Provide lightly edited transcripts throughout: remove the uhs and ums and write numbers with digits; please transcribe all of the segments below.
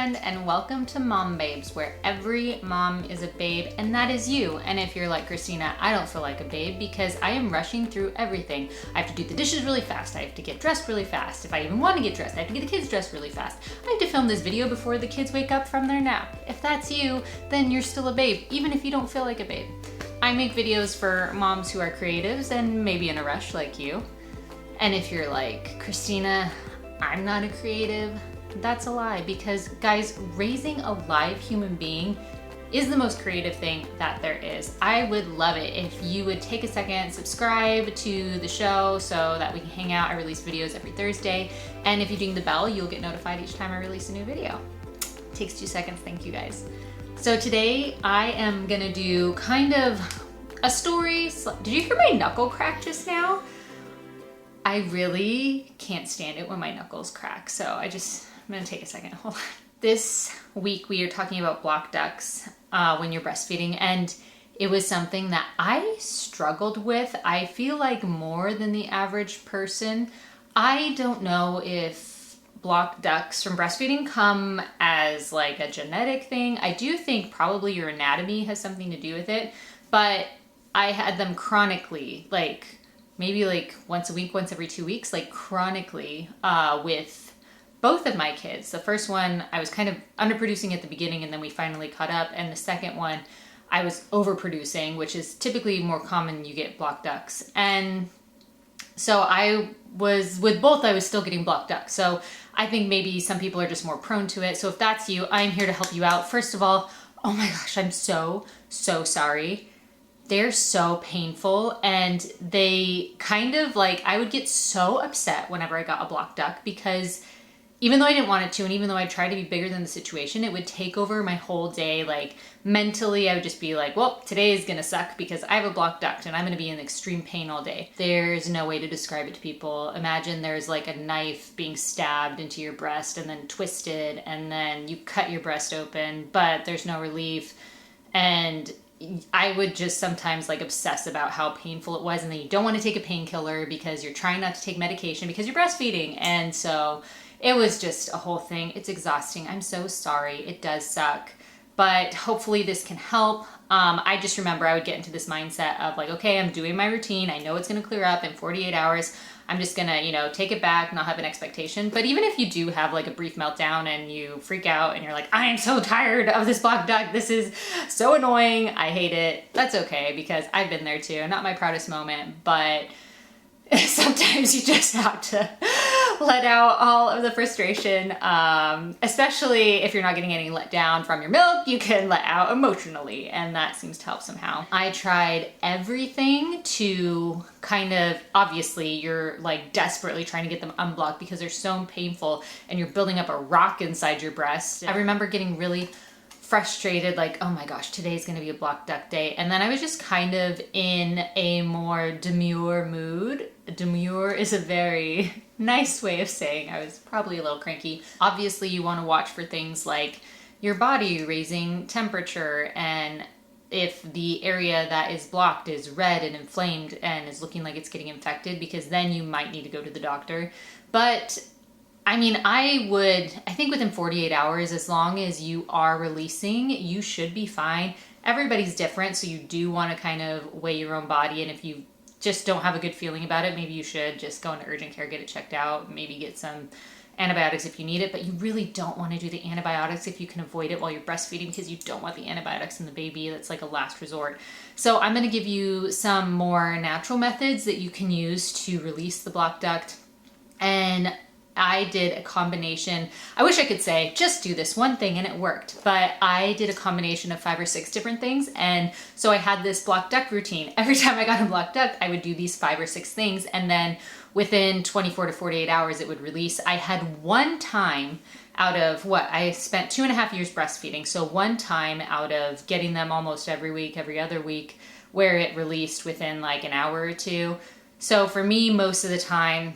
friend, and welcome to Mom Babes, where every mom is a babe, and that is you. And if you're like Christina, I don't feel like a babe because I am rushing through everything. I have to do the dishes really fast. I have to get dressed really fast. If I even want to get dressed, I have to get the kids dressed really fast. I have to film this video before the kids wake up from their nap. If that's you, then you're still a babe, even if you don't feel like a babe. I make videos for moms who are creatives and maybe in a rush like you. And if you're like, Christina, I'm not a creative, that's a lie, because guys, raising a live human being is the most creative thing that there is. I would love it if you would take a second, subscribe to the show so that we can hang out. I release videos every Thursday. And if you ding the bell, you'll get notified each time I release a new video. It takes 2 seconds, thank you guys. So today I am gonna do kind of a story. Did you hear my knuckle crack just now? I really can't stand it when my knuckles crack. So I'm gonna take a second, hold on. This week we are talking about blocked ducts when you're breastfeeding, and it was something that I struggled with. I feel like more than the average person. I don't know if blocked ducts from breastfeeding come as like a genetic thing. I do think probably your anatomy has something to do with it, but I had them chronically, like maybe like once a week, once every 2 weeks, like chronically with both of my kids. The first one, I was kind of underproducing at the beginning and then we finally caught up. And the second one, I was overproducing, which is typically more common, you get blocked ducts. And so with both, I was still getting blocked ducts. So I think maybe some people are just more prone to it. So if that's you, I'm here to help you out. First of all, oh my gosh, I'm so sorry. They're so painful, and they kind of like, I would get so upset whenever I got a blocked duct because even though I didn't want it to, and even though I tried to be bigger than the situation, it would take over my whole day. Like mentally, I would just be like, well, today is gonna suck because I have a blocked duct and I'm gonna be in extreme pain all day. There's no way to describe it to people. Imagine there's like a knife being stabbed into your breast and then twisted, and then you cut your breast open, but there's no relief. And I would just sometimes like obsess about how painful it was, and then you don't want to take a painkiller because you're trying not to take medication because you're breastfeeding. And so it was just a whole thing. It's exhausting. I'm so sorry. It does suck, but hopefully this can help. I just remember I would get into this mindset of like, okay, I'm doing my routine. I know it's going to clear up in 48 hours. I'm just gonna, take it back, not have an expectation. But even if you do have like a brief meltdown and you freak out and you're like, I am so tired of this blocked duct. This is so annoying. I hate it. That's okay, because I've been there too. Not my proudest moment, but sometimes you just have to let out all of the frustration, especially if you're not getting any let down from your milk. You can let out emotionally, and that seems to help somehow. I tried everything to kind of, obviously you're like desperately trying to get them unblocked because they're so painful and you're building up a rock inside your breast. I remember getting really frustrated, like, oh my gosh, today's gonna be a blocked duct day. And then I was just kind of in a more demure mood. Demure is a very nice way of saying I was probably a little cranky. Obviously, you wanna watch for things like your body raising temperature, and if the area that is blocked is red and inflamed and is looking like it's getting infected, because then you might need to go to the doctor. But I mean, I think within 48 hours, as long as you are releasing, you should be fine. Everybody's different, so you do want to kind of weigh your own body, and if you just don't have a good feeling about it, maybe you should just go into urgent care, get it checked out, maybe get some antibiotics if you need it. But you really don't want to do the antibiotics if you can avoid it while you're breastfeeding, because you don't want the antibiotics in the baby. That's like a last resort. So I'm going to give you some more natural methods that you can use to release the blocked duct. And I did a combination. I wish I could say just do this one thing and it worked, but I did a combination of 5 or 6 different things. And so I had this blocked duct routine. Every time I got a blocked duct, I would do these 5 or 6 things, and then within 24 to 48 hours it would release. I had one time out of I spent 2.5 years breastfeeding, so one time out of getting them almost every week, every other week, where it released within like an hour or two. So for me, most of the time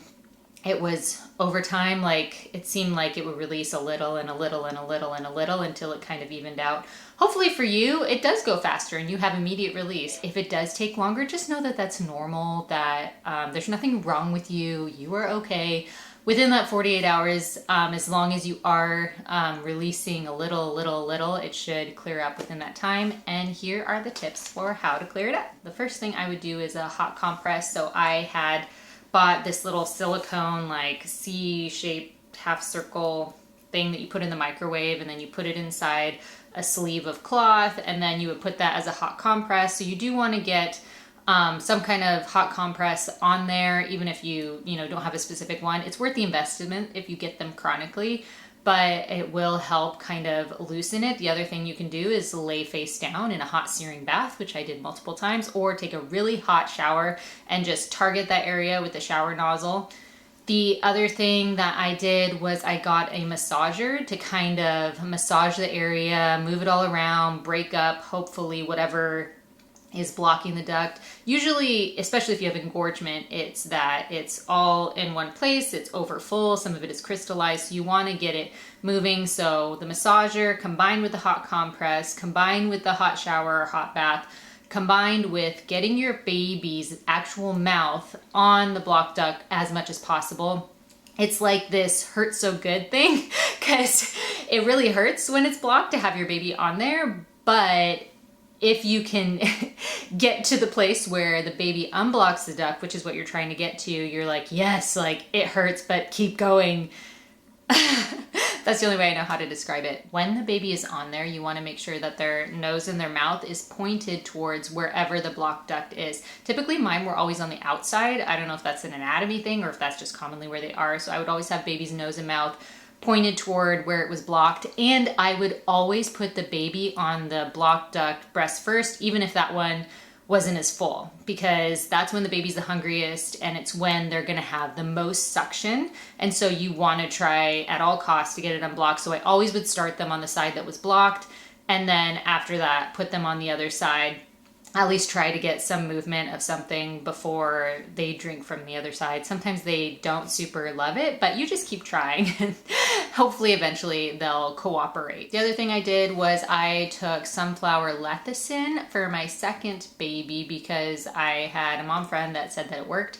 it was over time. Like it seemed like it would release a little and a little and a little and a little until it kind of evened out. Hopefully for you, it does go faster and you have immediate release. If it does take longer, just know that that's normal, that there's nothing wrong with you. You are okay. within that 48 hours, as long as you are releasing a little, it should clear up within that time. And here are the tips for how to clear it up. The first thing I would do is a hot compress. So I had bought this little silicone, like C-shaped half circle thing that you put in the microwave, and then you put it inside a sleeve of cloth, and then you would put that as a hot compress. So you do want to get some kind of hot compress on there, even if you don't have a specific one. It's worth the investment if you get them chronically, but it will help kind of loosen it. The other thing you can do is lay face down in a hot searing bath, which I did multiple times, or take a really hot shower and just target that area with the shower nozzle. The other thing that I did was I got a massager to kind of massage the area, move it all around, break up, hopefully, whatever is blocking the duct. Usually, especially if you have engorgement, it's that it's all in one place, it's over full, some of it is crystallized, so you want to get it moving. So the massager combined with the hot compress, combined with the hot shower or hot bath, combined with getting your baby's actual mouth on the blocked duct as much as possible. It's like this hurt so good thing, because it really hurts when it's blocked to have your baby on there, but if you can get to the place where the baby unblocks the duct, which is what you're trying to get to, you're like, yes, like it hurts, but keep going. That's the only way I know how to describe it. When the baby is on there, you want to make sure that their nose and their mouth is pointed towards wherever the blocked duct is. Typically mine were always on the outside. I don't know if that's an anatomy thing or if that's just commonly where they are. So I would always have baby's nose and mouth pointed toward where it was blocked. And I would always put the baby on the blocked duct breast first, even if that one wasn't as full, because that's when the baby's the hungriest and it's when they're gonna have the most suction. And so you wanna try at all costs to get it unblocked. So I always would start them on the side that was blocked, and then after that, put them on the other side. At least try to get some movement of something before they drink from the other side. Sometimes they don't super love it, but you just keep trying and hopefully eventually they'll cooperate. The other thing I did was I took sunflower Lethicin for my second baby because I had a mom friend that said that it worked.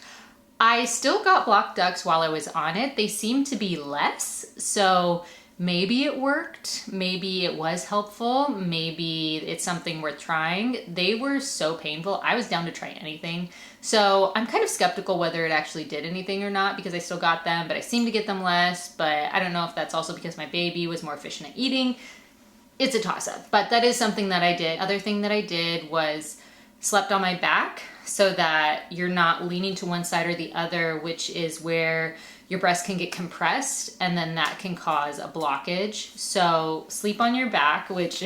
I still got blocked ducts while I was on it. They seemed to be less, so maybe it worked, maybe it was helpful, maybe it's something worth trying. They were so painful, I was down to try anything. So I'm kind of skeptical whether it actually did anything or not, because I still got them, but I seem to get them less. But I don't know if that's also because my baby was more efficient at eating. It's a toss-up, but that is something that I did. Other thing that I did was slept on my back so that you're not leaning to one side or the other, which is where your breast can get compressed, and then that can cause a blockage. So sleep on your back, which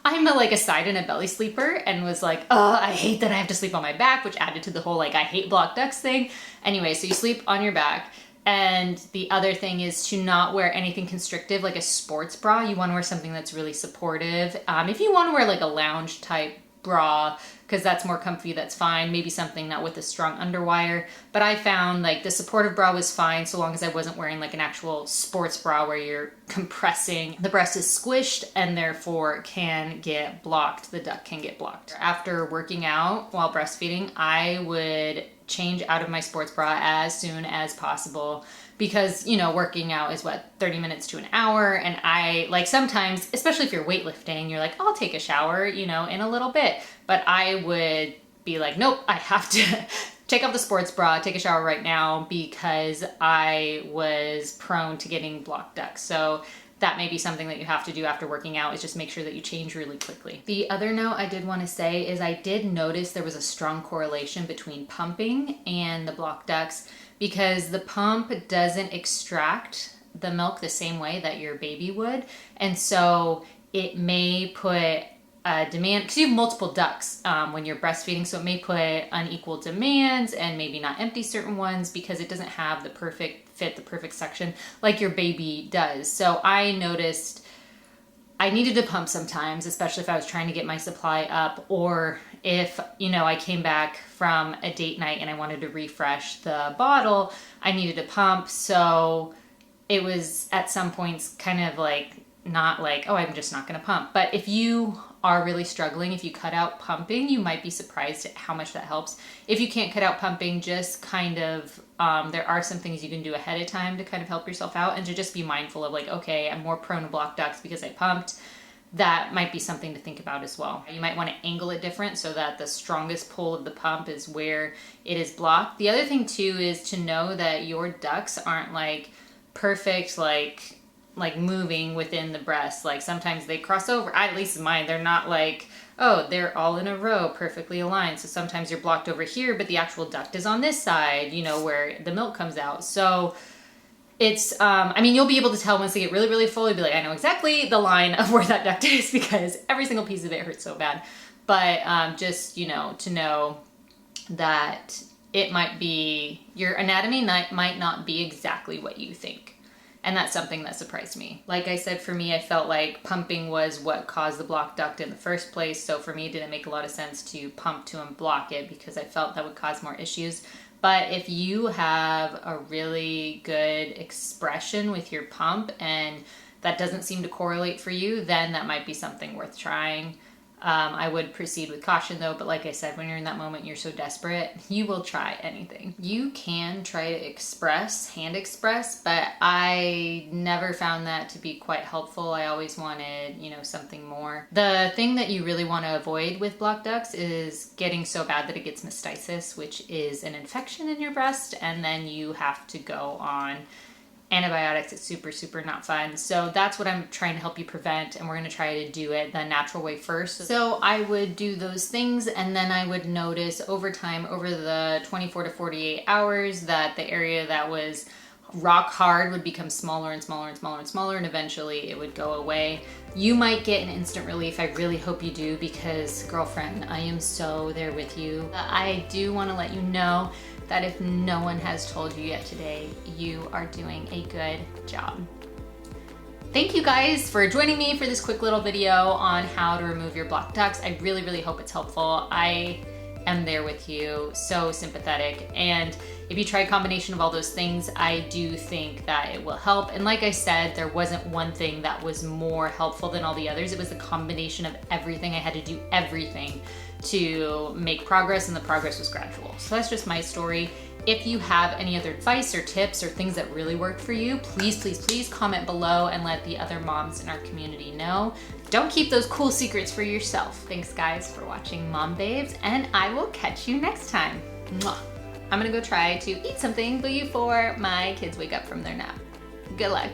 I'm a side and a belly sleeper, and was like, oh, I hate that I have to sleep on my back, which added to the whole I hate blocked ducts thing. Anyway, so you sleep on your back. And the other thing is to not wear anything constrictive, like a sports bra. You want to wear something that's really supportive. If you want to wear a lounge type bra, because that's more comfy, that's fine. Maybe something not with a strong underwire. But I found the supportive bra was fine so long as I wasn't wearing an actual sports bra where you're compressing. The breast is squished and therefore can get blocked. The duct can get blocked. After working out while breastfeeding, I would change out of my sports bra as soon as possible, because working out is 30 minutes to an hour, and I sometimes, especially if you're weightlifting, you're like, I'll take a shower in a little bit, but I would be like, nope, I have to take off the sports bra, take a shower right now, because I was prone to getting blocked ducts. So that may be something that you have to do after working out, is just make sure that you change really quickly. The other note I did want to say is I did notice there was a strong correlation between pumping and the blocked ducts, because the pump doesn't extract the milk the same way that your baby would. And so it may put a demand, because you have multiple ducts when you're breastfeeding, so it may put unequal demands and maybe not empty certain ones because it doesn't have the perfect fit, the perfect suction like your baby does. So I noticed I needed to pump sometimes, especially if I was trying to get my supply up, or if, I came back from a date night and I wanted to refresh the bottle, I needed to pump. So it was at some points kind of not like, oh, I'm just not gonna pump. But if you are really struggling, if you cut out pumping, you might be surprised at how much that helps. If you can't cut out pumping, just kind of, there are some things you can do ahead of time to kind of help yourself out, and to just be mindful of like, okay, I'm more prone to blocked ducts because I pumped. That might be something to think about as well. You might want to angle it different so that the strongest pull of the pump is where it is blocked. The other thing too is to know that your ducts aren't like perfect, like moving within the breast. Like sometimes they cross over, at least mine, they're not like, oh, they're all in a row perfectly aligned. So sometimes you're blocked over here, but the actual duct is on this side, you know, where the milk comes out. So it's, I mean, you'll be able to tell once they get really, really full. You'll be like, I know exactly the line of where that duct is because every single piece of it hurts so bad. But just, you know, to know that it might be, your anatomy might not be exactly what you think. And that's something that surprised me. Like I said, for me, I felt like pumping was what caused the blocked duct in the first place. So for me, it didn't make a lot of sense to pump to unblock it because I felt that would cause more issues. But if you have a really good expression with your pump and that doesn't seem to correlate for you, then that might be something worth trying. I would proceed with caution though, but like I said, when you're in that moment, you're so desperate, you will try anything. You can try to hand express, but I never found that to be quite helpful. I always wanted, you know, something more. The thing that you really want to avoid with blocked ducts is getting so bad that it gets mastitis, which is an infection in your breast, and then you have to go on antibiotics. It's super, super not fun. So that's what I'm trying to help you prevent, and we're going to try to do it the natural way first. So I would do those things, and then I would notice over time, over the 24 to 48 hours, that the area that was rock hard would become smaller and smaller and smaller and smaller, and eventually it would go away. You might get an instant relief. I really hope you do, because girlfriend, I am so there with you. I do want to let you know that if no one has told you yet today, you are doing a good job. Thank you guys for joining me for this quick little video on how to remove your blocked ducts. I really, really hope it's helpful. I am there with you, so sympathetic. And if you try a combination of all those things, I do think that it will help. And like I said, there wasn't one thing that was more helpful than all the others. It was the combination of everything. I had to do everything to make progress, and the progress was gradual. So that's just my story. If you have any other advice or tips or things that really worked for you, please, please, please comment below and let the other moms in our community know. Don't keep those cool secrets for yourself. Thanks guys for watching Mom Babes, and I will catch you next time. Mwah. I'm gonna go try to eat something before my kids wake up from their nap. Good luck.